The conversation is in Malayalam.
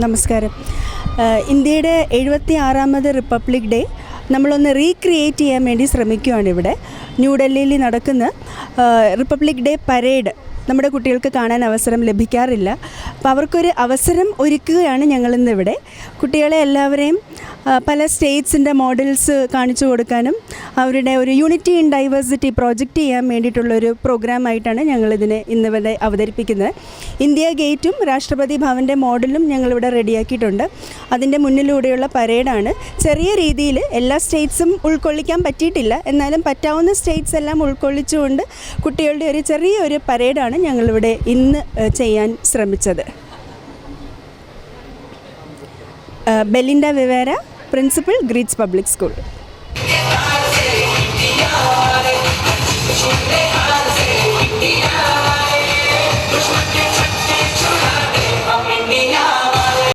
നമസ്കാരം. ഇന്ത്യയുടെ 76ാമത് റിപ്പബ്ലിക് ഡേ നമ്മളൊന്ന് റീക്രിയേറ്റ് ചെയ്യാൻ വേണ്ടി ശ്രമിക്കുകയാണ്. ഇവിടെ ന്യൂഡൽഹിയിൽ നടക്കുന്ന റിപ്പബ്ലിക് ഡേ പരേഡ് നമ്മുടെ കുട്ടികൾക്ക് കാണാൻ അവസരം ലഭിക്കാറില്ല. അപ്പോൾ അവർക്കൊരു അവസരം ഒരുക്കുകയാണ് ഞങ്ങളിന്നിവിടെ. കുട്ടികളെ എല്ലാവരെയും പല സ്റ്റേറ്റ്സിൻ്റെ മോഡൽസ് കാണിച്ചു കൊടുക്കാനും അവരുടെ ഒരു യൂണിറ്റി ഇൻ ഡൈവേഴ്സിറ്റി പ്രോജക്റ്റ് ചെയ്യാൻ വേണ്ടിയിട്ടുള്ളൊരു പ്രോഗ്രാമായിട്ടാണ് ഞങ്ങളിതിനെ ഇന്നിവിടെ അവതരിപ്പിക്കുന്നത്. ഇന്ത്യ ഗേറ്റും രാഷ്ട്രപതി ഭവൻ്റെ മോഡലും ഞങ്ങളിവിടെ റെഡിയാക്കിയിട്ടുണ്ട്. അതിൻ്റെ മുന്നിലൂടെയുള്ള പരേഡാണ്. ചെറിയ രീതിയിൽ എല്ലാ സ്റ്റേറ്റ്സും ഉൾക്കൊള്ളിക്കാൻ പറ്റിയിട്ടില്ല, എന്നാലും പറ്റാവുന്ന സ്റ്റേറ്റ്സ് എല്ലാം ഉൾക്കൊള്ളിച്ചുകൊണ്ട് കുട്ടികളുടെ ഒരു ചെറിയൊരു പരേഡാണ് ഞങ്ങളിവിടെ ഇന്ന് ചെയ്യാൻ ശ്രമിച്ചത്. Belinda Vivera, principal, Greets public school.